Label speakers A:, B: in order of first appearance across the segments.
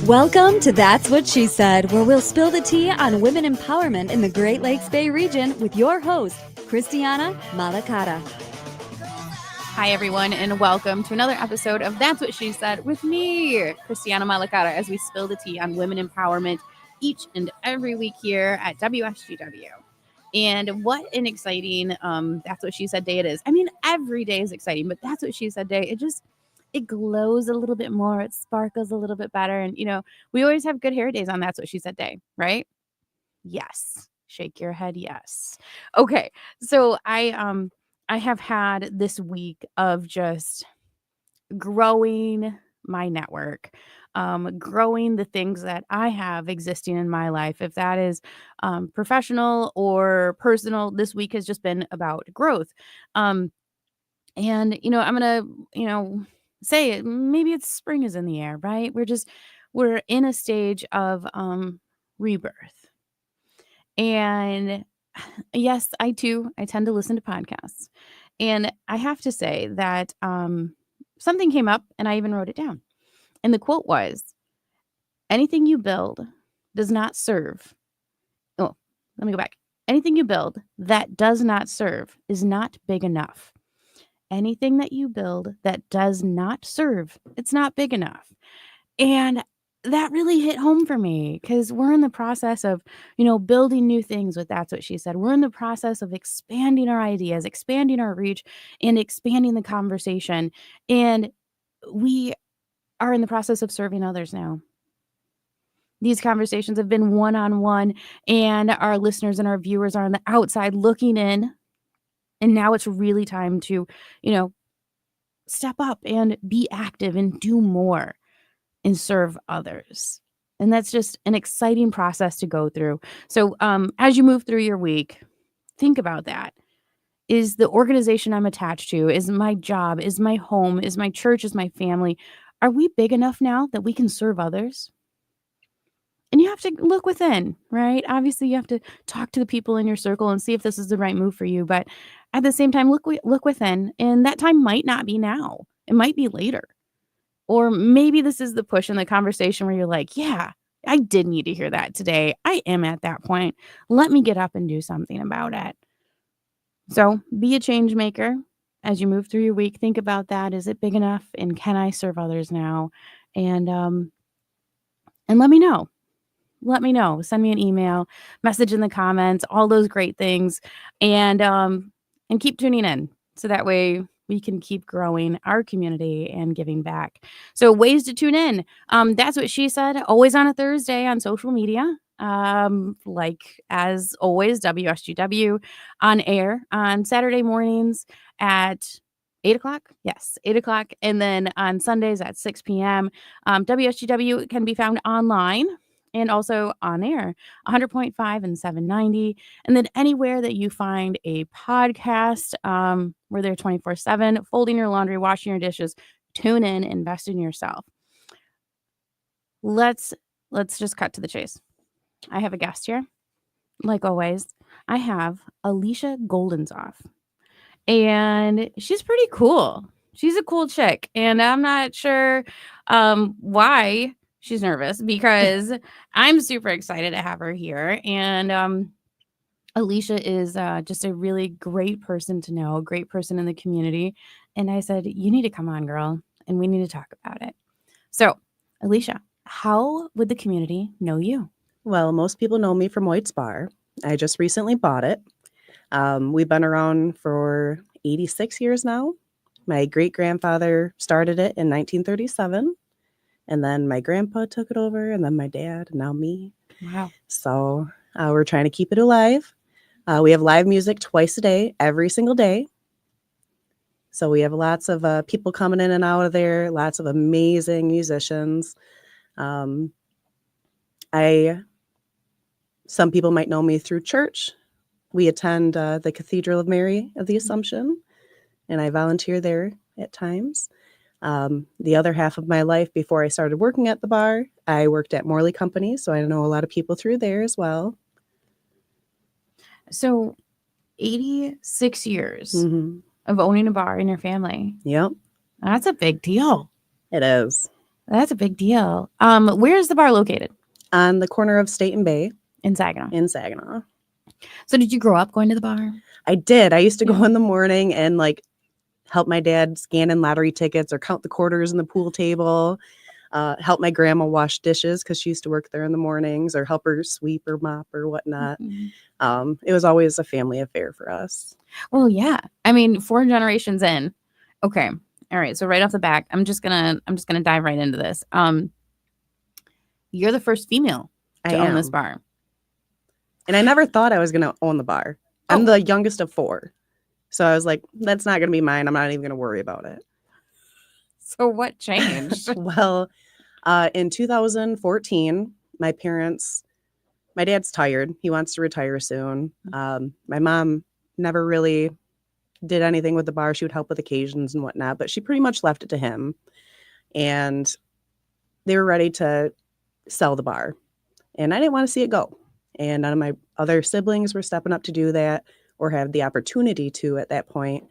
A: Welcome to That's What She Said, where we'll spill the tea on women empowerment in the Great Lakes Bay region with your host, Christiana Malacara.
B: Hi, everyone, and welcome to another episode of That's What She Said with me, Christiana Malacara, as we spill the tea on women empowerment each and every week here at WSGW. And what an exciting That's What She Said day it is. I mean, every day is exciting, but That's What She Said day, it glows a little bit more. It sparkles a little bit better. And, we always have good hair days on That's What She Said day, right? Yes. Shake your head. Yes. Okay. So I have had this week of just growing my network, growing the things that I have existing in my life. If that is professional or personal, this week has just been about growth. And, I'm going to, say it, maybe it's spring is in the air, right? We're in a stage of rebirth. And yes, I tend to listen to podcasts. And I have to say that something came up and I even wrote it down. And the quote was, anything you build does not serve. Oh, let me go back. Anything you build that does not serve is not big enough. Anything that you build that does not serve, it's not big enough. And that really hit home for me because we're in the process of, building new things with That's What She Said. We're in the process of expanding our ideas, expanding our reach, and expanding the conversation. And we are in the process of serving others now. These conversations have been one-on-one, and our listeners and our viewers are on the outside looking in. And now it's really time to, step up and be active and do more and serve others. And that's just an exciting process to go through. So as you move through your week, think about that. Is the organization I'm attached to, is my job, is my home, is my church, is my family, are we big enough now that we can serve others? And you have to look within, right? Obviously, you have to talk to the people in your circle and see if this is the right move for you. But at the same time, look within. And that time might not be now. It might be later. Or maybe this is the push in the conversation where you're like, yeah, I did need to hear that today. I am at that point. Let me get up and do something about it. So be a change maker as you move through your week. Think about that. Is it big enough? And can I serve others now? And let me know. Let me know. Send me an email, message in the comments, all those great things. And keep tuning in. So that way we can keep growing our community and giving back. So ways to tune in. That's What She Said, always on a Thursday on social media. Like as always, WSGW on air on Saturday mornings at 8 o'clock. Yes, 8 o'clock. And then on Sundays at 6 p.m. WSGW can be found online and also on air, 100.5 and 790. And then anywhere that you find a podcast, we're there 24/7, folding your laundry, washing your dishes. Tune in, invest in yourself. Let's just cut to the chase. I have a guest here. Like always, I have Allysha Guldenzoph. And she's pretty cool. She's a cool chick. And I'm not sure why she's nervous because I'm super excited to have her here. And Allysha is just a really great person to know, a great person in the community. And I said, you need to come on, girl, and we need to talk about it. So, Allysha, how would the community know you?
C: Well, most people know me from White's Bar. I just recently bought it. We've been around for 86 years now. My great-grandfather started it in 1937. And then my grandpa took it over, and then my dad, and now me.
B: Wow.
C: So we're trying to keep it alive. We have live music twice a day, every single day. So we have lots of people coming in and out of there, lots of amazing musicians. Some people might know me through church. We attend the Cathedral of Mary of the Assumption, and I volunteer there at times. The other half of my life before I started working at the bar, I worked at Morley Company, so I know a lot of people through there as well.
B: So 86 years of owning a bar in your family.
C: Yep.
B: That's a big deal.
C: It is.
B: That's a big deal. Where is the bar located?
C: On the corner of State and Bay
B: In Saginaw.
C: in Saginaw.
B: So did you grow up going to the bar?
C: I did. I used to go
B: Yeah.
C: in the morning and like help my dad scan in lottery tickets or count the quarters in the pool table. Help my grandma wash dishes because she used to work there in the mornings, or help her sweep or mop or whatnot.
B: Mhm.
C: It was always a family affair for us.
B: Well, yeah. I mean, 4 generations in. Okay. All right. So right off the back, I'm just gonna dive right into this. You're the first female
C: I
B: to own this
C: am.
B: bar.
C: And I never thought I was going to own the bar. I'm the youngest of 4. So I was like, that's not going to be mine. I'm not even going to worry about it.
B: So what changed?
C: Well, in 2014, my dad's tired. He wants to retire soon. My mom never really did anything with the bar. She would help with occasions and whatnot, but she pretty much left it to him. And they were ready to sell the bar. And I didn't want to see it go. And none of my other siblings were stepping up to do that or had the opportunity to at that point.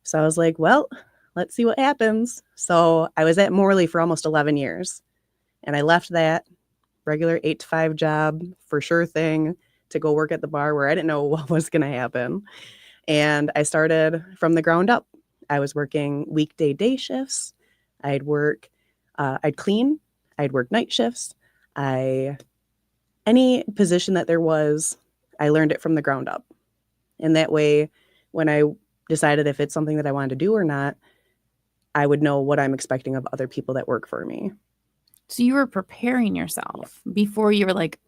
C: So I was like, well, let's see what happens. So I was at Morley for almost 11 years. And I left that regular 8-to-5 job for sure thing to go work at the bar where I didn't know what was going to happen. And I started from the ground up. I was working weekday day shifts. I'd clean. I'd work night shifts. Any position that there was, I learned it from the ground up. And that way, when I decided if it's something that I wanted to do or not, I would know what I'm expecting of other people that work for me.
B: So you were preparing yourself before you were like,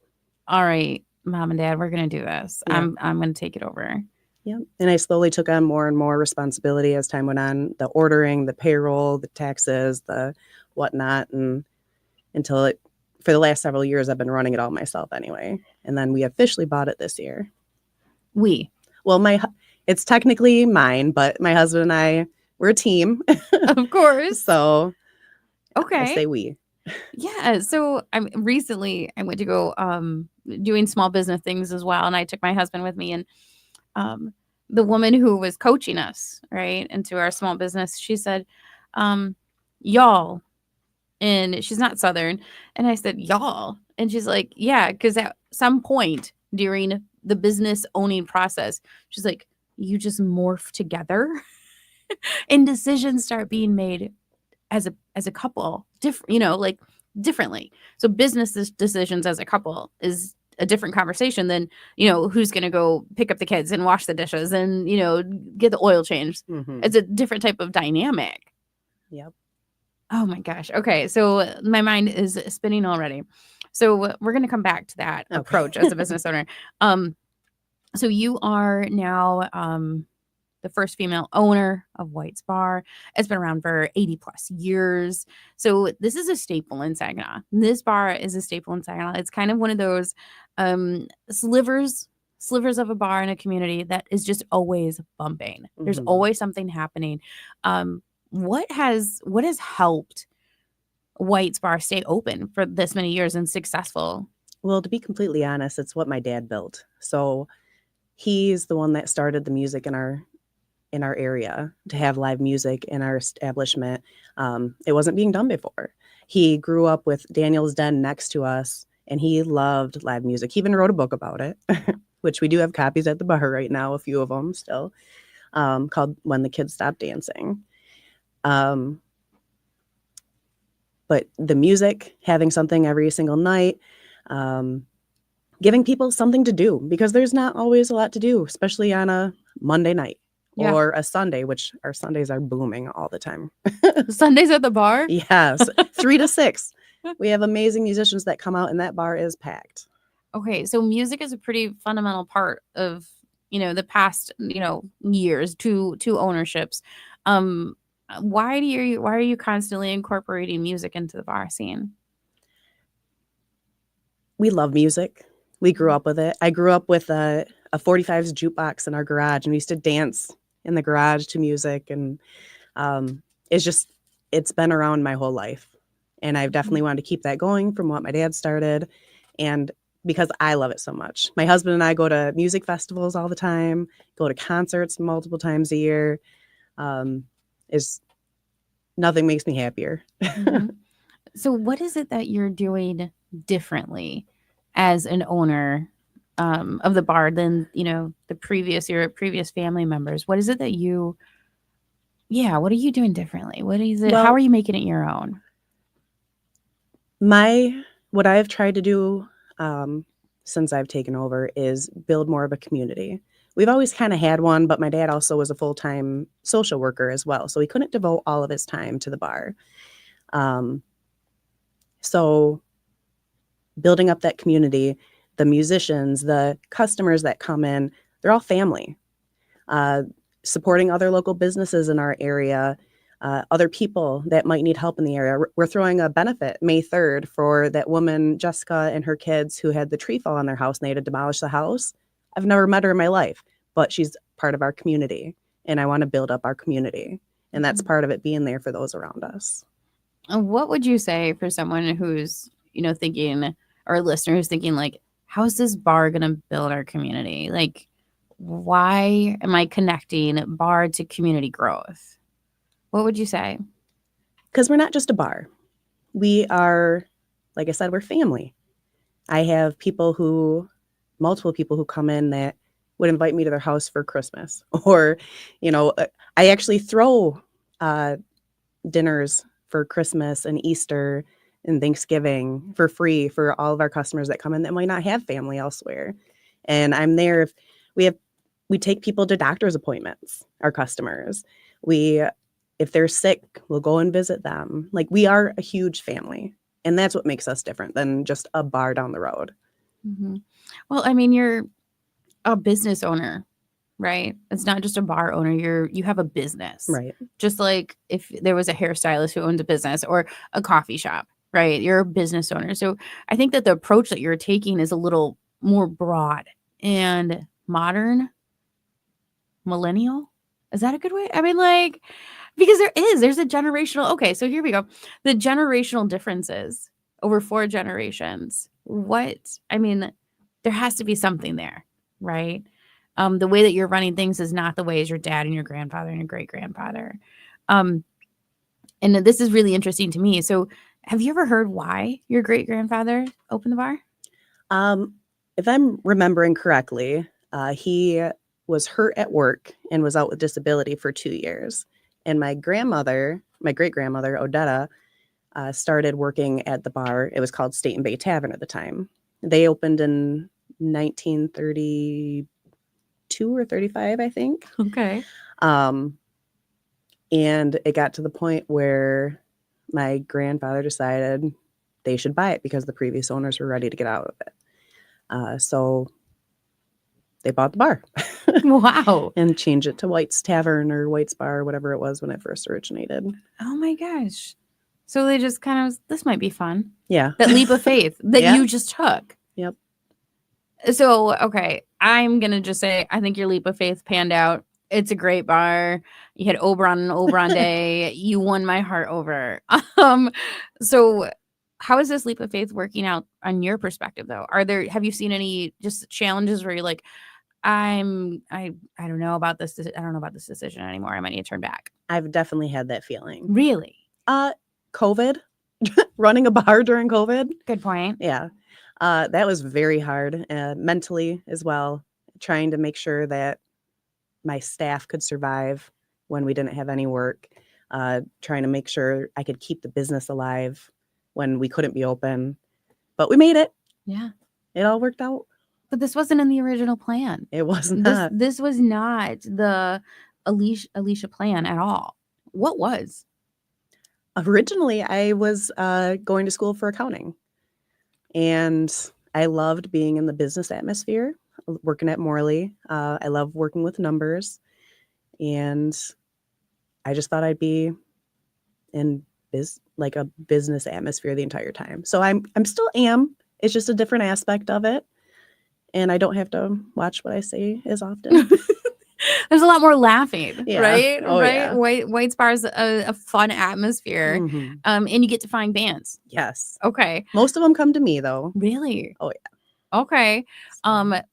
B: all right, mom and dad, we're going to do this.
C: Yeah.
B: I'm going to take it over.
C: Yeah. And I slowly took on more and more responsibility as time went on, the ordering, the payroll, the taxes, the whatnot. And for the last several years, I've been running it all myself anyway. And then we officially bought it this year. Well, it's technically mine, but my husband and I, we're a team.
B: Of course.
C: So
B: okay.
C: I say we.
B: Yeah. So recently I went to go doing small business things as well. And I took my husband with me, and the woman who was coaching us right into our small business, she said, y'all. And she's not Southern. And I said, y'all. And she's like, yeah, because at some point during the business owning process, she's like, you just morph together and decisions start being made as a couple, differently. So business decisions as a couple is a different conversation than, who's going to go pick up the kids and wash the dishes and, get the oil changed.
C: Mm-hmm.
B: It's a different type of dynamic.
C: Yep.
B: Oh my gosh. Okay. So my mind is spinning already. So we're going to come back to that approach as a business owner. So you are now the first female owner of White's Bar. It's been around for 80 plus years. So this is a staple in Saginaw. This bar is a staple in Saginaw. It's kind of one of those slivers of a bar in a community that is just always bumping. Mm-hmm. There's always something happening. What has helped White's Bar stay open for this many years and successful?
C: Well, to be completely honest, it's what my dad built. So he's the one that started the music in our area, to have live music in our establishment. It wasn't being done before. He grew up with Daniel's Den next to us, and he loved live music. He even wrote a book about it, which we do have copies at the bar right now, a few of them still, called When the Kids Stop Dancing. But the music, having something every single night, giving people something to do, because there's not always a lot to do, especially on a Monday night or a Sunday, which our Sundays are booming all the time.
B: Sundays at the bar?
C: Yes, 3 to 6. We have amazing musicians that come out, and that bar is packed. Okay,
B: so music is a pretty fundamental part of, the past, years, two ownerships. Why are you constantly incorporating music into the bar scene?
C: We love music. We grew up with it. I grew up with a 45's jukebox in our garage, and we used to dance in the garage to music. And it's been around my whole life. And I've definitely wanted to keep that going from what my dad started. And because I love it so much. My husband and I go to music festivals all the time, go to concerts multiple times a year. Nothing makes me happier.
B: Mm-hmm. So what is it that you're doing differently as an owner of the bar than, your previous family members? What is it that what are you doing differently? What is it? How
C: Well,
B: are you making it your own?
C: what I've tried to do since I've taken over is build more of a community. We've always kind of had one, but my dad also was a full-time social worker as well, so he couldn't devote all of his time to the bar. So building up that community, the musicians, the customers that come in, they're all family. Supporting other local businesses in our area, other people that might need help in the area. We're throwing a benefit May 3rd for that woman, Jessica, and her kids who had the tree fall on their house and they had to demolish the house. I've never met her in my life, but she's part of our community, and I want to build up our community. And that's part of it, being there for those around us.
B: What would you say for someone who's, thinking, or a listener who's thinking, like, how is this bar going to build our community? Like, why am I connecting bar to community growth? What would you say?
C: Because we're not just a bar. We are, like I said, we're family. I have multiple people who come in that would invite me to their house for Christmas. Or, I actually throw dinners for Christmas and Easter and Thanksgiving for free for all of our customers that come in that might not have family elsewhere. And I'm there if we take people to doctor's appointments, our customers. If they're sick, we'll go and visit them. Like, we are a huge family, and that's what makes us different than just a bar down the road.
B: Mm-hmm. Well, I mean, you're a business owner, right? It's not just a bar owner. You have a business,
C: Right.
B: Just like if there was a hairstylist who owned a business or a coffee shop, right? You're a business owner. So I think that the approach that you're taking is a little more broad and modern, millennial. Is that a good way? I mean, like, because there's a generational. Okay, so here we go. The generational differences over 4 generations. There has to be something there, right? The way that you're running things is not the way as your dad and your grandfather and your great grandfather. And this is really interesting to me. So have you ever heard why your great grandfather opened the bar?
C: If I'm remembering correctly, he was hurt at work and was out with disability for 2 years. And my great grandmother, Odetta, started working at the bar. It was called State and Bay Tavern at the time. They opened in 1932 or 35, I think.
B: Okay.
C: And it got to the point where my grandfather decided they should buy it because the previous owners were ready to get out of it. So they bought the bar.
B: Wow.
C: And changed it to White's Tavern or White's Bar, or whatever it was when it first originated.
B: Oh my gosh. So they just kind of, this might be fun.
C: Yeah.
B: That leap of faith that you just took.
C: Yep.
B: So, okay, I'm going to just say, I think your leap of faith panned out. It's a great bar. You had Oberon and Oberon Day. You won my heart over. So how is this leap of faith working out on your perspective, though? Have you seen any just challenges where you're like, I don't know about this. I don't know about this decision anymore. I might need to turn back.
C: I've definitely had that feeling.
B: Really?
C: COVID, running a bar during COVID.
B: Good point.
C: Yeah. That was very hard, mentally as well, trying to make sure that my staff could survive when we didn't have any work, trying to make sure I could keep the business alive when we couldn't be open. But we made it.
B: Yeah.
C: It all worked out.
B: But this wasn't in the original plan.
C: It was not.
B: This was not the Allysha plan at all. What was?
C: Originally, I was going to school for accounting. And I loved being in the business atmosphere, working at Morley. I love working with numbers. And I just thought I'd be in a business atmosphere the entire time. So I'm still am. It's just a different aspect of it. And I don't have to watch what I say as often.
B: There's a lot more laughing,
C: Yeah.
B: right?
C: Oh,
B: right.
C: yeah.
B: White's Bar is a fun atmosphere.
C: Mm-hmm.
B: And you get to find bands.
C: Yes.
B: Okay.
C: Most of them come to me, though.
B: Really?
C: Oh, yeah.
B: Okay.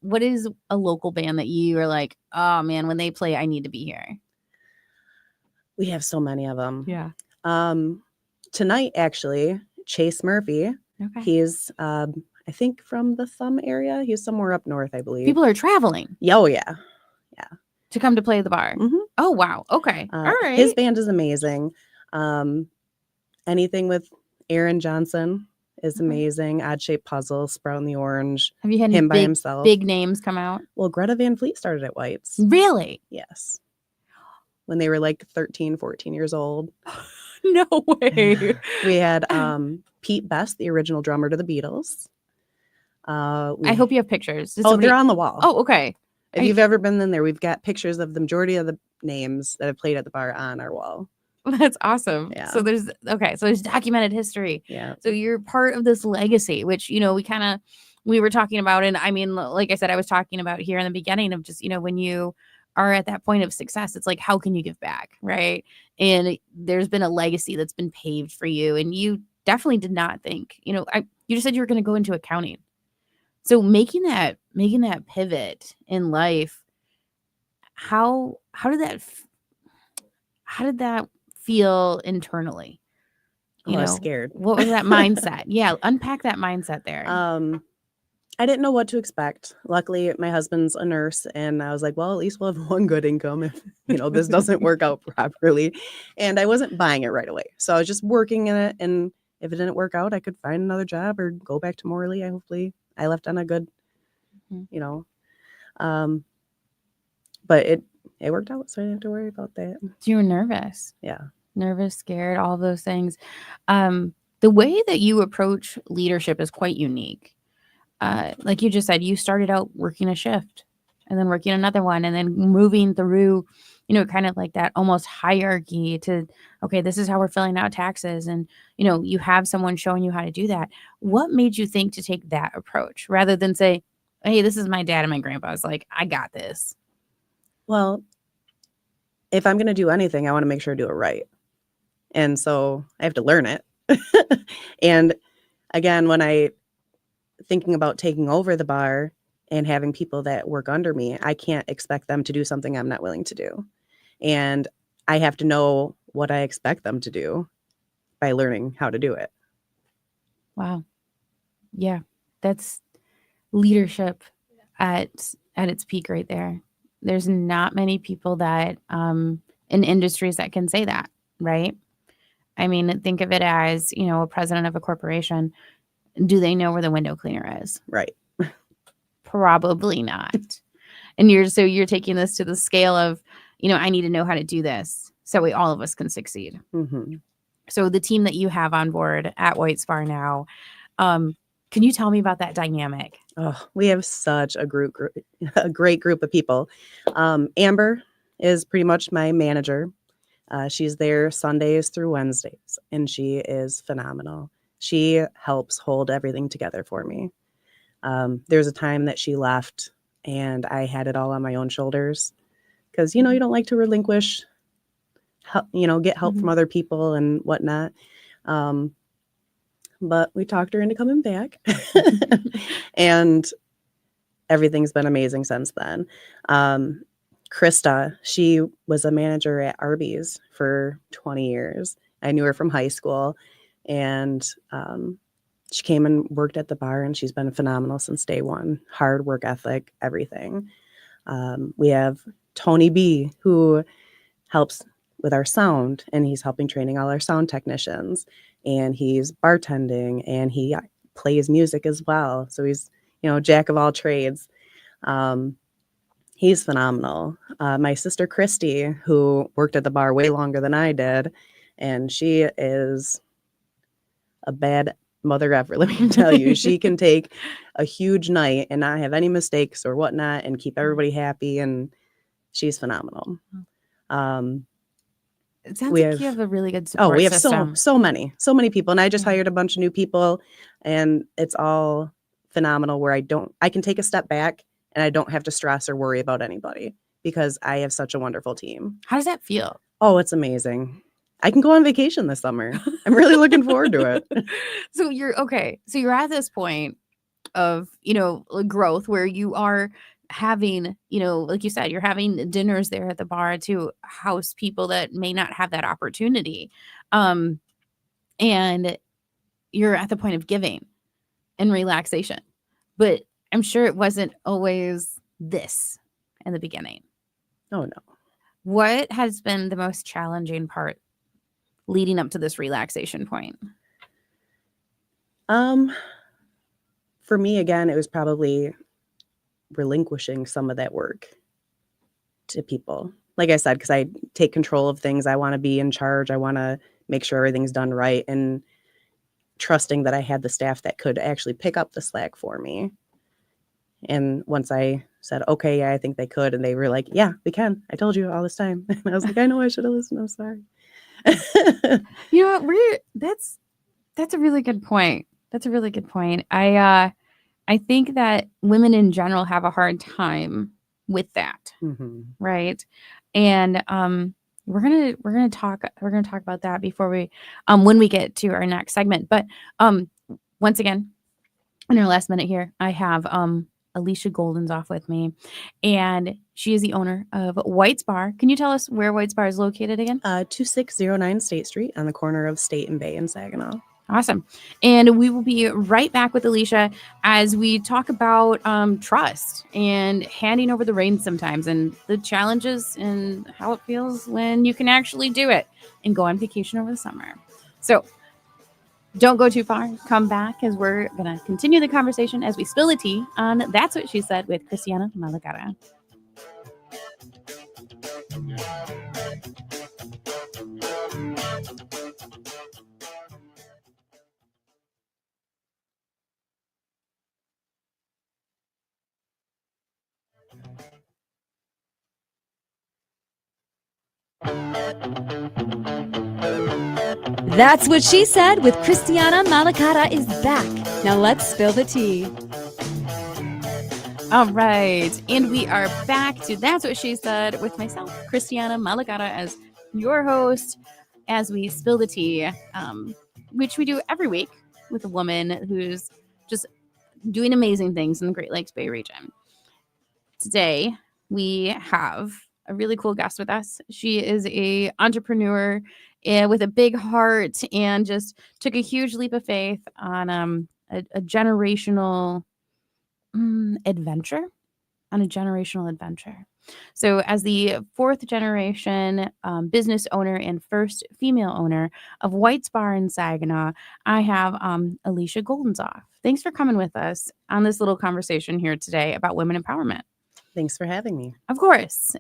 B: What is a local band that you are like, oh man, when they play, I need to be here?
C: We have so many of them.
B: Yeah.
C: Tonight, actually, Chase Murphy.
B: Okay.
C: He's, I think, from the Thumb area. He's somewhere up north, I believe.
B: People are traveling
C: Oh, yeah.
B: to come to play at the bar.
C: Mhm.
B: Oh, wow. Okay. All right.
C: His band is amazing. Anything with Aaron Johnson is
B: Okay.
C: amazing. Odd Shaped Puzzle, Sprout and the Orange.
B: Have you had any
C: Him by himself.
B: big names come out?
C: Well, Greta Van Fleet started at White's.
B: Really?
C: Yes. When they were like 13, 14 years old.
B: No way.
C: We had Pete Best, the original drummer to the Beatles.
B: I hope you have pictures. Did
C: Oh,
B: somebody-
C: they're on the wall.
B: Oh, okay.
C: If you've ever been in there, we've got pictures of the majority of the names that have played at the bar on our wall.
B: That's awesome.
C: Yeah.
B: So there's documented history.
C: Yeah.
B: So you're part of this legacy, which, we were talking about. And I mean, like I said, I was talking about here in the beginning of just, when you are at that point of success, it's like, how can you give back? Right. And there's been a legacy that's been paved for you. And you definitely did not think, you just said you were going to go into accounting. So making that pivot in life, how did that feel internally?
C: I was scared.
B: What was that mindset? Yeah, unpack that mindset there.
C: I didn't know what to expect. Luckily, my husband's a nurse, and I was like, well, at least we'll have one good income if this doesn't work out properly. And I wasn't buying it right away, so I was just working in it. And if it didn't work out, I could find another job or go back to Morley. Hopefully, I left on a good, but it worked out, so I didn't have to worry about that.
B: You were nervous.
C: Yeah.
B: Nervous, scared, all those things. The way that you approach leadership is quite unique. Like you just said, you started out working a shift and then working another one and then moving through, kind of like that almost hierarchy to, okay, this is how we're filling out taxes. And, you have someone showing you how to do that. What made you think to take that approach rather than say, hey, this is my dad and my grandpa? It's like, I got this.
C: Well, if I'm going to do anything, I want to make sure I do it right. And so I have to learn it. And again, when thinking about taking over the bar and having people that work under me, I can't expect them to do something I'm not willing to do. And I have to know what I expect them to do by learning how to do it.
B: Wow. Yeah. That's leadership at its peak right there. There's not many people that in industries that can say that, right? I mean, think of it as, a president of a corporation. Do they know where the window cleaner is?
C: Right.
B: Probably not. And you're taking this to the scale of, I need to know how to do this so all of us can succeed.
C: Mm-hmm.
B: So the team that you have on board at White's Bar now, can you tell me about that dynamic?
C: Oh, we have such a great group of people. Amber is pretty much my manager. She's there Sundays through Wednesdays, and she is phenomenal. She helps hold everything together for me. There's a time that she left, and I had it all on my own shoulders because, you don't like to relinquish, get help from other people and whatnot. But we talked her into coming back, and everything's been amazing since then. Krista, she was a manager at Arby's for 20 years. I knew her from high school, and she came and worked at the bar, and she's been phenomenal since day one. Hard work ethic, everything. We have Tony B, who helps with our sound, and he's helping training all our sound technicians, and he's bartending, and he plays music as well. So he's, jack of all trades. He's phenomenal. My sister Christy, who worked at the bar way longer than I did, and she is a bad mother ever, let me tell you. She can take a huge night and not have any mistakes or whatnot and keep everybody happy, and she's phenomenal.
B: It sounds like you have a really good support
C: we have
B: system.
C: so many people, and I just hired a bunch of new people, and it's all phenomenal where I can take a step back and I don't have to stress or worry about anybody because I have such a wonderful team.
B: How does that feel?
C: Oh, it's amazing. I can go on vacation this summer. I'm really looking forward to it.
B: So you're at this point of, growth where you are having, like you said, you're having dinners there at the bar to house people that may not have that opportunity. And you're at the point of giving and relaxation. But I'm sure it wasn't always this in the beginning.
C: Oh, no.
B: What has been the most challenging part leading up to this relaxation point?
C: For me, again, it was probably relinquishing some of that work to people. Like I said, because I take control of things. I want to be in charge. I want to make sure everything's done right, and trusting that I had the staff that could actually pick up the slack for me. And once I said, okay, yeah, I think they could, and they were like, yeah, we can. I told you all this time. And I was like, I know I should have listened. I'm sorry.
B: You know what? That's a really good point. That's a really good point. I think that women in general have a hard time with that, right? And we're gonna talk about that before we when we get to our next segment. But once again, in our last minute here, I have Allysha Guldenzoph with me, and she is the owner of White's Bar. Can you tell us where White's Bar is located again?
C: 2609 State Street on the corner of State and Bay in Saginaw.
B: Awesome. And we will be right back with Allysha as we talk about trust and handing over the reins sometimes, and the challenges and how it feels when you can actually do it and go on vacation over the summer. So don't go too far. Come back as we're going to continue the conversation as we spill the tea on That's What She Said with Christiana Malacara.
A: That's What She Said with Christiana Malacara is back. Now let's spill the tea.
B: All right. And we are back to That's What She Said with myself, Christiana Malacara, as your host, as we spill the tea, which we do every week with a woman who's just doing amazing things in the Great Lakes Bay region. Today, we have a really cool guest with us. She is an entrepreneur with a big heart and just took a huge leap of faith on a generational adventure. So as the fourth generation business owner and first female owner of White's Bar in Saginaw, I have Allysha Guldenzoph. Thanks for coming with us on this little conversation here today about women empowerment.
C: Thanks for having me.
B: Of course.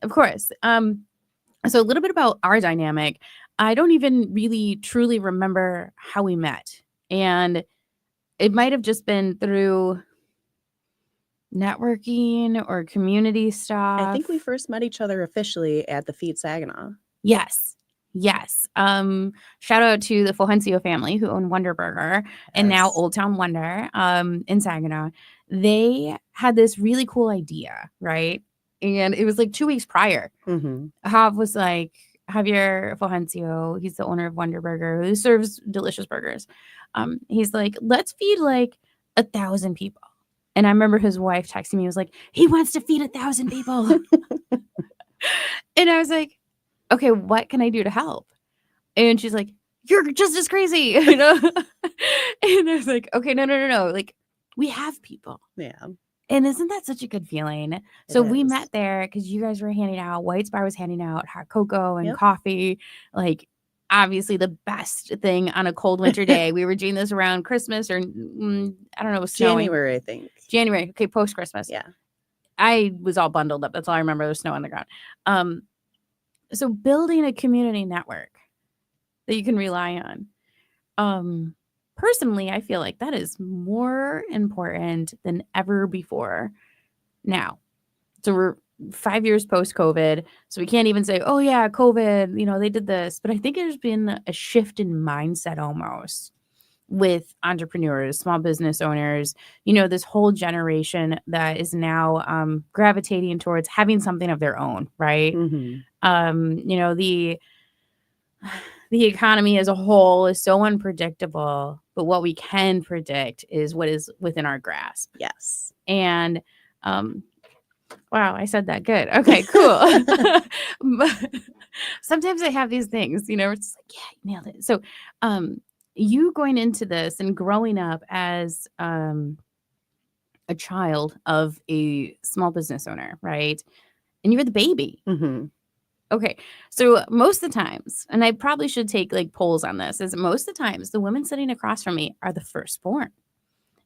B: So a little bit about our dynamic. I don't even really truly remember how we met. And it might have just been through networking or community stuff.
C: I think we first met each other officially at the Feed Saginaw.
B: Yes. Shout out to the Fulgencio family who own Wonder Burger and now Old Town Wonder in Saginaw. They had this really cool idea, right? And it was like 2 weeks prior. Hav was like, Javier Fulgencio, he's the owner of Wonder Burger, who serves delicious burgers. He's like, let's feed like 1,000 people. And I remember his wife texting me, was like, he wants to feed 1,000 people. And I was like, okay, what can I do to help? And she's like, you're just as crazy, you know? And I was like, okay, no. Like, we have people.
C: Yeah.
B: And isn't that such a good feeling? So we met there because you guys were handing out, White's Bar was handing out hot cocoa and coffee. Like, obviously the best thing on a cold winter day. We were doing this around Christmas or, I don't know, it was snowing.
C: January, I think.
B: January. Okay, post-Christmas.
C: Yeah.
B: I was all bundled up. That's all I remember. There was snow on the ground. So building a community network that you can rely on. Personally, I feel like that is more important than ever before now. So we're 5 years post-COVID. So we can't even say, oh yeah, COVID, you know, they did this. But I think there's been a shift in mindset almost with entrepreneurs, small business owners, you know, this whole generation that is now gravitating towards having something of their own, right? You know, the economy as a whole is so unpredictable, but what we can predict is what is within our grasp.
C: Yes.
B: And wow, I said that good. Okay, cool. But sometimes I have these things, you know, it's like, yeah, you nailed it. So you going into this and growing up as a child of a small business owner, right? And you were the baby.
C: Mm-hmm.
B: Okay. So most of the times, and I probably should take like polls on this, is most of the times the women sitting across from me are the firstborn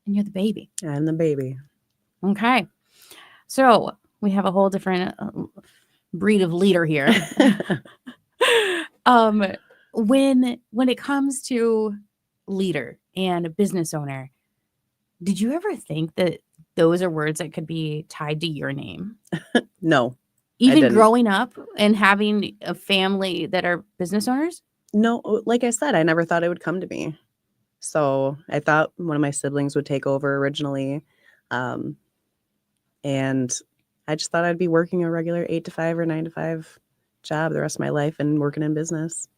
B: and you're the baby.
C: I'm the baby.
B: Okay. So we have a whole different breed of leader here. When it comes to leader and a business owner, did you ever think that those are words that could be tied to your name?
C: No.
B: Even growing up and having a family that are business owners?
C: No, like I said, I never thought it would come to me. So I thought one of my siblings would take over originally. And I just thought I'd be working a regular 8 to 5 or 9 to 5 job the rest of my life and working in business.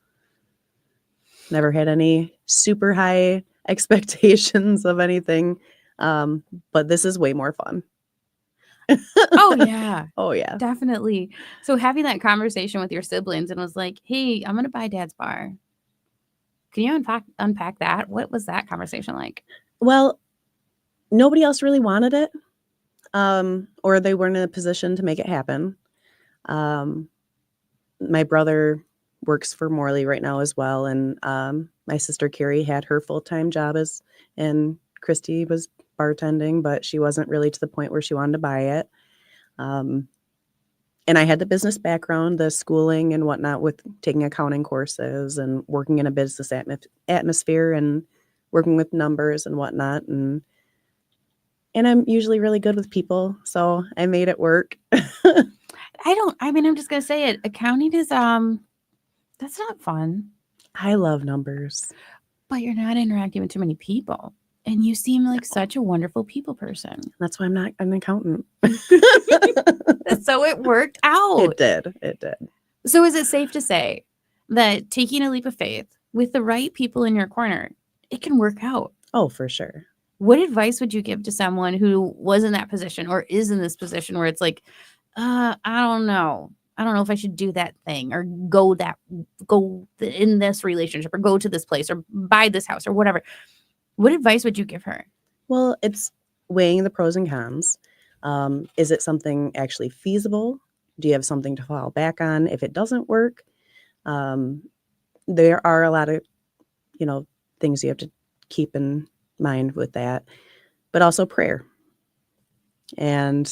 C: Never had any super high expectations of anything. But this is way more fun.
B: Oh, yeah.
C: Oh, yeah.
B: Definitely. So having that conversation with your siblings and was like, hey, I'm going to buy Dad's bar. Can you unpack that? What was that conversation like?
C: Well, nobody else really wanted it, or they weren't in a position to make it happen. My brother works for Morley right now as well, and my sister Carrie had her full-time job and Christy was bartending, but she wasn't really to the point where she wanted to buy it. And I had the business background, the schooling and whatnot with taking accounting courses and working in a business atmosphere and working with numbers and whatnot. And I'm usually really good with people, so I made it work.
B: I'm just going to say it. Accounting is, that's not fun.
C: I love numbers.
B: But you're not interacting with too many people. And you seem like such a wonderful people person.
C: That's why I'm not an accountant.
B: So it worked out.
C: It did.
B: So is it safe to say that taking a leap of faith with the right people in your corner, it can work out?
C: Oh, for sure.
B: What advice would you give to someone who was in that position or is in this position where it's like, I don't know. I don't know if I should do that thing or go in this relationship or go to this place or buy this house or whatever. What advice would you give her?
C: Well, it's weighing the pros and cons. Is it something actually feasible? Do you have something to fall back on if it doesn't work? There are a lot of, things you have to keep in mind with that, but also prayer. And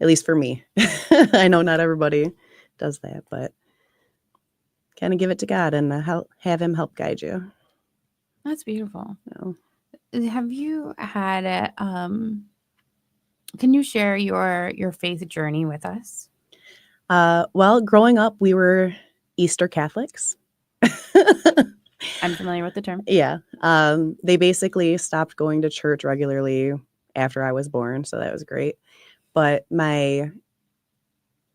C: at least for me, I know not everybody does that, but kind of give it to God and have him help guide you.
B: That's beautiful.
C: No.
B: Have you had can you share your faith journey with us?
C: Well, growing up, we were Easter Catholics.
B: I'm familiar with the term.
C: Yeah. They basically stopped going to church regularly after I was born, so that was great. But my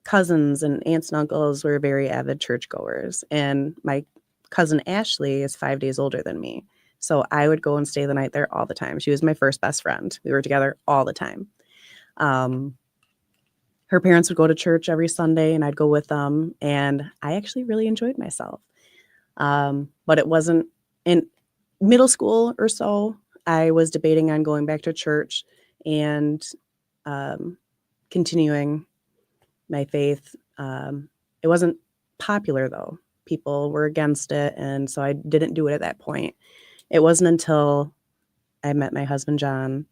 C: cousins and aunts and uncles were very avid churchgoers, and my cousin Ashley is 5 days older than me. So I would go and stay the night there all the time. She was my first best friend. We were together all the time. Her parents would go to church every Sunday and I'd go with them. And I actually really enjoyed myself. But it wasn't in middle school or so. I was debating on going back to church and continuing my faith. It wasn't popular though. People were against it. And so I didn't do it at that point. It wasn't until I met my husband, John,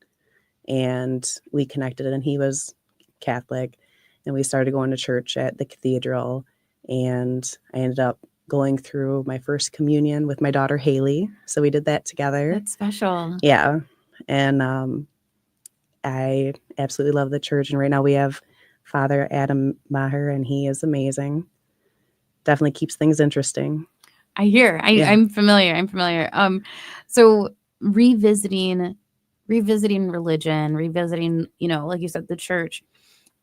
C: and we connected, and he was Catholic, and we started going to church at the cathedral, and I ended up going through my first communion with my daughter, Haley. So we did that together.
B: That's special.
C: Yeah. And I absolutely love the church. And right now we have Father Adam Maher, and he is amazing. Definitely keeps things interesting.
B: I hear. I'm familiar. So revisiting religion, revisiting, like you said, the church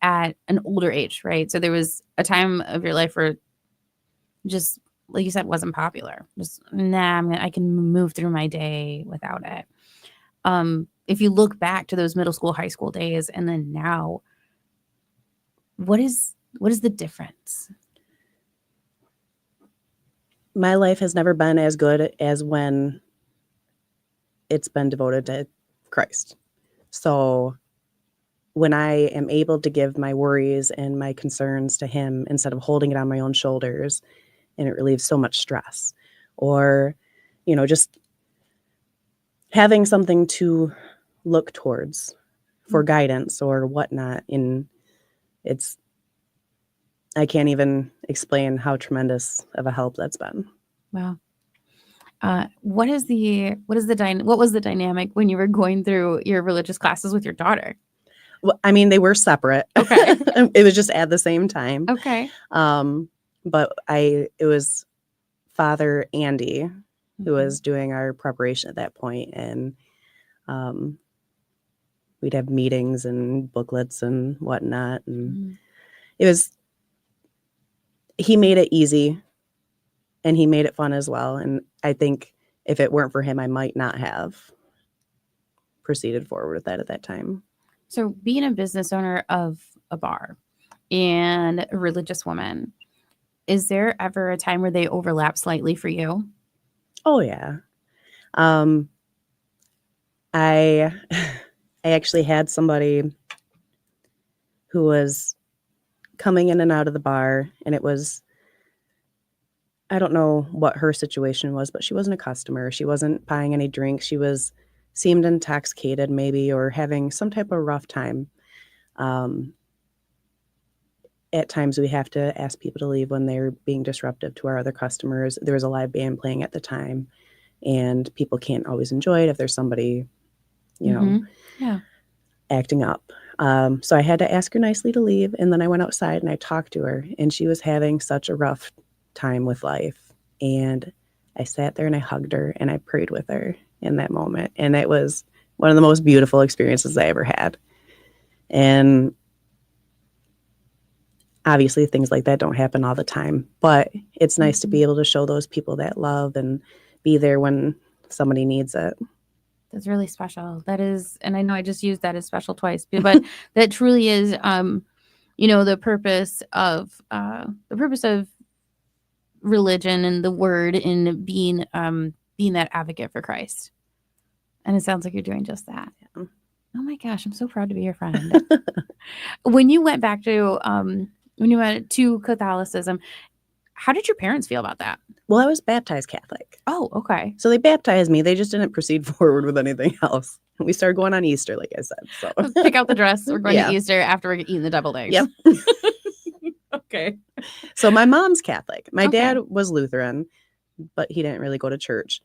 B: at an older age, right? So there was a time of your life where just, like you said, wasn't popular. Just, I can move through my day without it. If you look back to those middle school, high school days, and then now, what is the difference?
C: my life has never been as good as when it's been devoted to Christ. So when I am able to give my worries and my concerns to him instead of holding it on my own shoulders, and it relieves so much stress, or, just having something to look towards for guidance or whatnot. And I can't even explain how tremendous of a help that's been.
B: Wow. What was the dynamic when you were going through your religious classes with your daughter?
C: Well, I mean, they were separate.
B: Okay.
C: It was just at the same time.
B: Okay.
C: But it was Father Andy who was doing our preparation at that point, and we'd have meetings and booklets and whatnot, and he made it easy, and he made it fun as well. And I think if it weren't for him, I might not have proceeded forward with that at that time.
B: So being a business owner of a bar and a religious woman, is there ever a time where they overlap slightly for you?
C: Oh, yeah. I actually had somebody who was coming in and out of the bar, and I don't know what her situation was, but she wasn't a customer. She wasn't buying any drinks. She seemed intoxicated maybe, or having some type of rough time. At times we have to ask people to leave when they're being disruptive to our other customers. There was a live band playing at the time, and people can't always enjoy it if there's somebody, acting up. So I had to ask her nicely to leave, and then I went outside and I talked to her, and she was having such a rough time with life. And I sat there and I hugged her and I prayed with her in that moment. And it was one of the most beautiful experiences I ever had. And obviously things like that don't happen all the time, but it's nice to be able to show those people that love and be there when somebody needs it.
B: That's really special. That is, and I know I just used that as special twice, but that truly is, the purpose of religion and the word in being that advocate for Christ. And it sounds like you're doing just that.
C: Yeah.
B: Oh my gosh, I'm so proud to be your friend. When you went back to Catholicism, how did your parents feel about that?
C: Well, I was baptized Catholic.
B: Oh, okay.
C: So they baptized me. They just didn't proceed forward with anything else. We started going on Easter, like I said. So
B: pick out the dress. We're going to Easter after we're eating the deviled eggs.
C: Yep.
B: Okay.
C: So my mom's Catholic. My dad was Lutheran, but he didn't really go to church.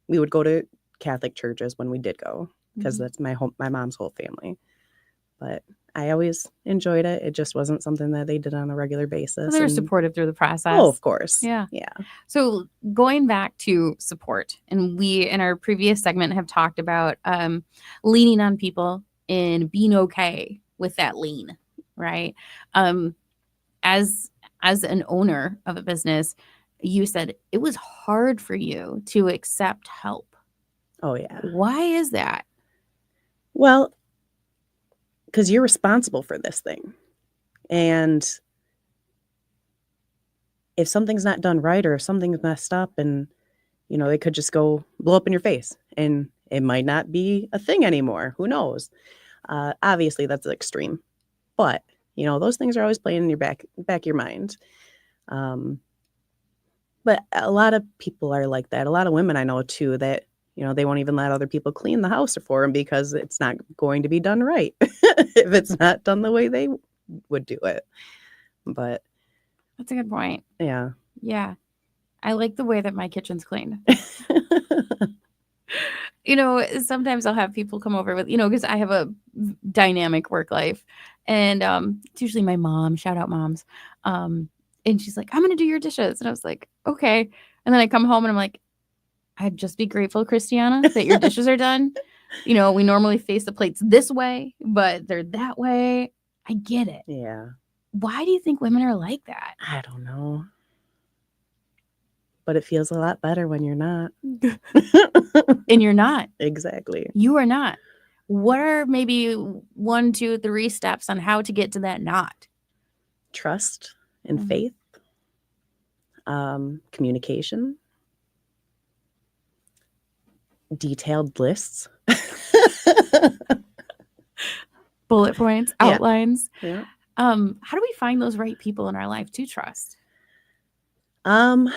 C: We would go to Catholic churches when we did go, because that's my mom's whole family. But I always enjoyed it. It just wasn't something that they did on a regular basis.
B: Well, they were supportive through the process.
C: Oh, of course.
B: Yeah.
C: Yeah.
B: So going back to support, and we in our previous segment have talked about leaning on people and being okay with that lean, right? As an owner of a business, you said it was hard for you to accept help.
C: Oh, yeah.
B: Why is that?
C: Well, because you're responsible for this thing. And if something's not done right, or if something's messed up, and, they could just go blow up in your face, and it might not be a thing anymore. Who knows? Obviously, that's extreme. But, those things are always playing in your back of your mind. But a lot of people are like that. A lot of women I know, too, that they won't even let other people clean the house for them because it's not going to be done right if it's not done the way they would do it. But
B: that's a good point.
C: Yeah.
B: Yeah. I like the way that my kitchen's cleaned. Sometimes I'll have people come over with, because I have a dynamic work life, and it's usually my mom, shout out moms. And she's like, I'm going to do your dishes. And I was like, okay. And then I come home and I'm like, I'd just be grateful, Christiana, that your dishes are done. We normally face the plates this way, but they're that way. I get it.
C: Yeah.
B: Why do you think women are like that?
C: I don't know. But it feels a lot better when you're not.
B: And you're not.
C: Exactly.
B: You are not. What are maybe 1, 2, 3 steps on how to get to that not?
C: Trust and faith. Communication, detailed lists.
B: Bullet points,
C: Yeah.
B: outlines.
C: Yeah.
B: How do we find those right people in our life to trust?
C: To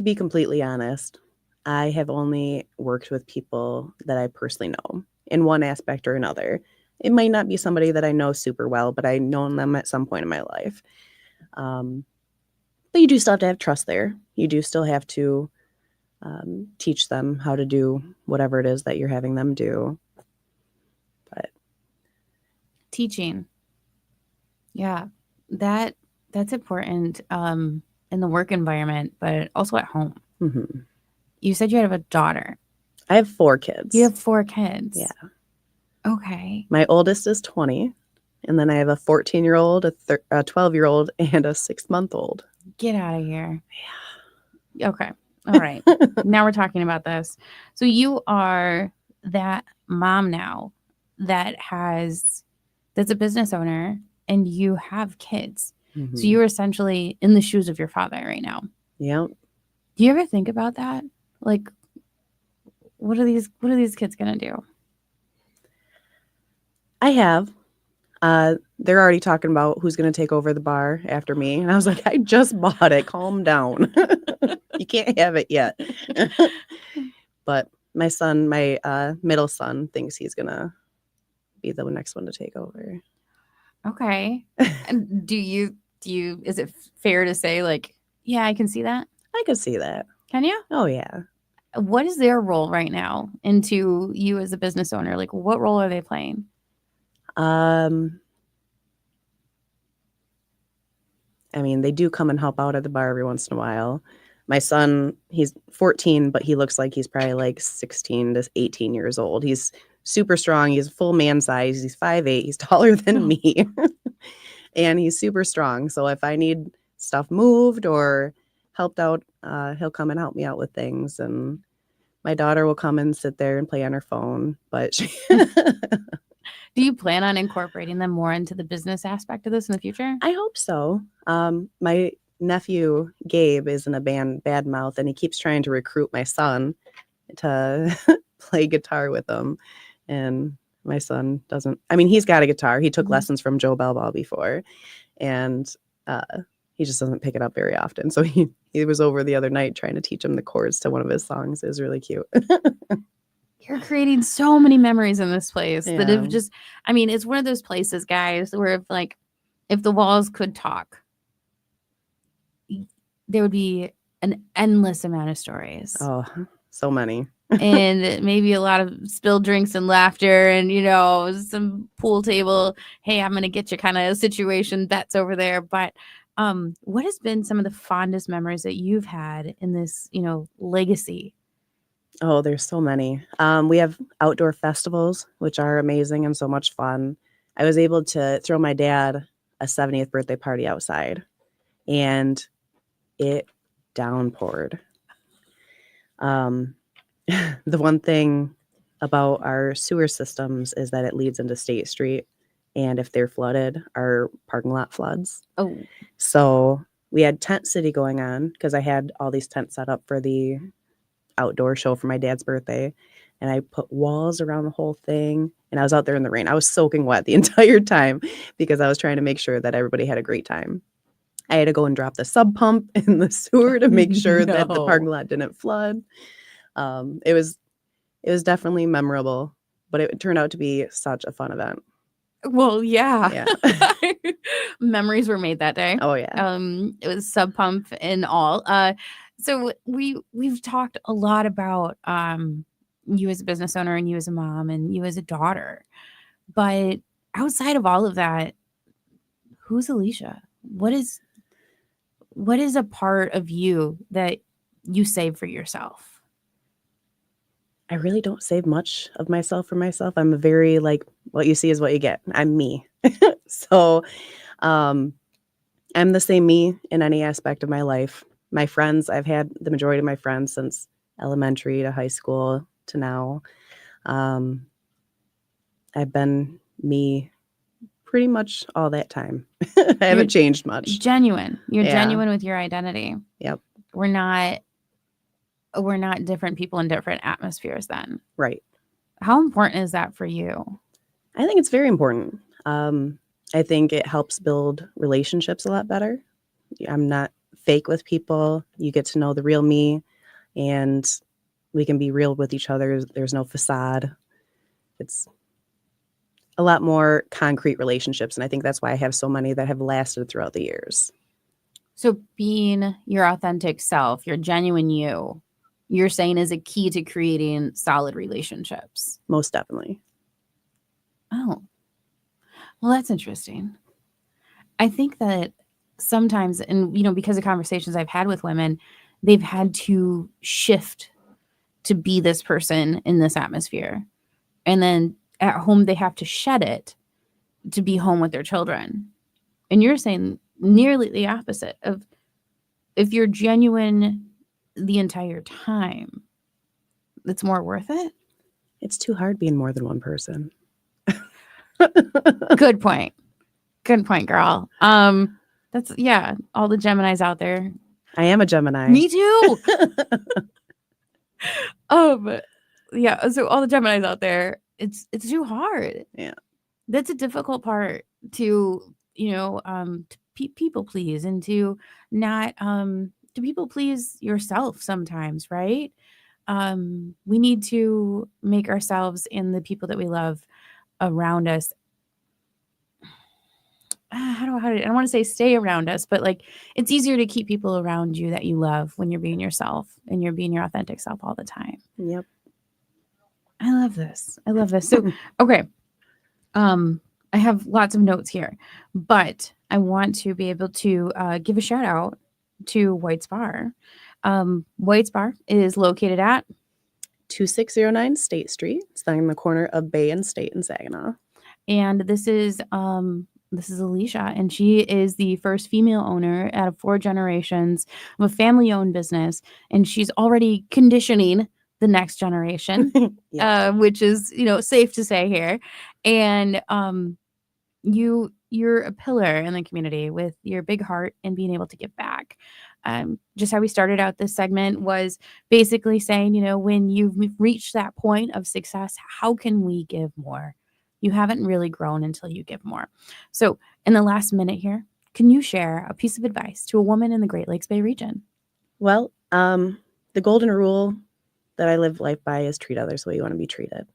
C: be completely honest, I have only worked with people that I personally know in one aspect or another. It might not be somebody that I know super well, but I know them at some point in my life. But you do still have to have trust there. You do still have to teach them how to do whatever it is that you're having them do. But
B: Teaching. Yeah, that's important in the work environment, but also at home.
C: mhm.
B: You said you have a daughter.
C: I have 4 kids.
B: You have 4 kids.
C: Yeah.
B: Okay.
C: My oldest is 20, and then I have a 14-year-old, a 12-year-old, and a 6-month-old.
B: Get out of here. Yeah. Okay. All right. Now we're talking about this. So you are that mom now that's a business owner and you have kids.
C: Mhm.
B: So you're essentially in the shoes of your father right now.
C: Yeah.
B: Do you ever think about that? Like, what are these kids gonna do?
C: I have. They're already talking about who's going to take over the bar after me. And I was like, I just bought it. Calm down. You can't have it yet. But my son, my middle son, thinks he's going to be the next one to take over.
B: Okay. And do you is it fair to say, like, yeah, I can see that?
C: I could see that.
B: Can you?
C: Oh, yeah.
B: What is their role right now into you as a business owner? Like, what role are they playing?
C: I mean, they do come and help out at the bar every once in a while. My son, he's 14, but he looks like he's probably like 16 to 18 years old. He's super strong. He's full man size. He's 5'8". He's taller than me. And he's super strong. So if I need stuff moved or helped out, he'll come and help me out with things. And my daughter will come and sit there and play on her phone. But she
B: Do you plan on incorporating them more into the business aspect of this in the future?
C: I hope so. My nephew, Gabe, is in a band, Badmouth, and he keeps trying to recruit my son to play guitar with him. And my son doesn't. I mean, he's got a guitar. He took
B: Mhm.
C: lessons from Joe Belbal before, and he just doesn't pick it up very often. So he was over the other night trying to teach him the chords to one of his songs. It was really cute.
B: You're creating so many memories in this place that
C: Yeah.
B: have just, I mean, it's one of those places, guys, where if the walls could talk, there would be an endless amount of stories.
C: Oh, so many.
B: And maybe a lot of spilled drinks and laughter and, some pool table, hey, I'm going to get you kind of situation bets over there. But what has been some of the fondest memories that you've had in this, legacy?
C: Oh, there's so many. We have outdoor festivals, which are amazing and so much fun. I was able to throw my dad a 70th birthday party outside, and it downpoured. The one thing about our sewer systems is that it leads into State Street, and if they're flooded, our parking lot floods.
B: Oh,
C: So we had Tent City going on because I had all these tents set up for the outdoor show for my dad's birthday, and I put walls around the whole thing, and I was out there in the rain. I was soaking wet the entire time because I was trying to make sure that everybody had a great time. I had to go and drop the sub pump in the sewer to make sure that the parking lot didn't flood. It was definitely memorable, but it turned out to be such a fun event.
B: well, yeah.
C: Yeah.
B: Memories were made that day.
C: Oh yeah.
B: It was sub pump and all. So we've talked a lot about you as a business owner and you as a mom and you as a daughter, but outside of all of that, who's Allysha? What is a part of you that you save for yourself?
C: I really don't save much of myself for myself. I'm a very what you see is what you get. I'm me. So I'm the same me in any aspect of my life. My friends, I've had the majority of my friends since elementary to high school to now. I've been me pretty much all that time. I haven't changed much.
B: Genuine. You're
C: Yeah.
B: genuine with your identity.
C: Yep.
B: We're not different people in different atmospheres then.
C: Right.
B: How important is that for you?
C: I think it's very important. I think it helps build relationships a lot better. I'm not fake with people. You get to know the real me, and we can be real with each other. There's no facade. It's a lot more concrete relationships, and I think that's why I have so many that have lasted throughout the years.
B: So being your authentic self, your genuine you're saying is a key to creating solid relationships.
C: Most definitely.
B: Oh, well, that's interesting. I think that sometimes, and because of conversations I've had with women, they've had to shift to be this person in this atmosphere. And then at home, they have to shed it to be home with their children. And you're saying nearly the opposite of, if you're genuine the entire time, it's more worth it.
C: It's too hard being more than one person.
B: Good point, girl. That's all the Geminis out there.
C: I am a Gemini.
B: Me too. So all the Geminis out there, it's too hard.
C: Yeah.
B: That's a difficult part to, to people please, and to not to people please yourself sometimes, right? We need to make ourselves and the people that we love around us. I don't want to say stay around us, but like, it's easier to keep people around you that you love when you're being yourself and you're being your authentic self all the time.
C: Yep.
B: I love this. So, okay. I have lots of notes here, but I want to be able to give a shout out to White's Bar. White's Bar is located at
C: 2609 State Street. It's on the corner of Bay and State in Saginaw.
B: And this is Allysha, and she is the first female owner out of 4 generations of a family-owned business, and she's already conditioning the next generation, which is safe to say here. And you're a pillar in the community with your big heart and being able to give back. Just how we started out this segment was basically saying, when you've reached that point of success, how can we give more? You haven't really grown until you give more. So in the last minute here, can you share a piece of advice to a woman in the Great Lakes Bay region?
C: Well, the golden rule that I live life by is treat others the way you want to be treated.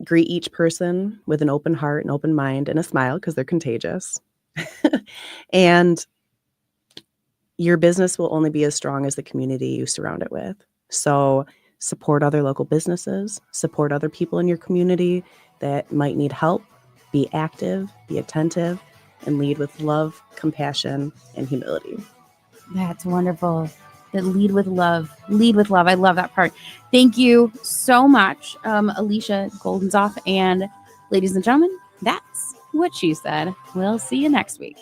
C: Greet each person with an open heart, an open mind, and a smile, because they're contagious. And your business will only be as strong as the community you surround it with. So support other local businesses, support other people in your community that might need help, be active, be attentive, and lead with love, compassion, and humility.
B: That's wonderful. That lead with love. I love that part. Thank you so much, Allysha Guldenzoph. And ladies and gentlemen, that's what she said. We'll see you next week.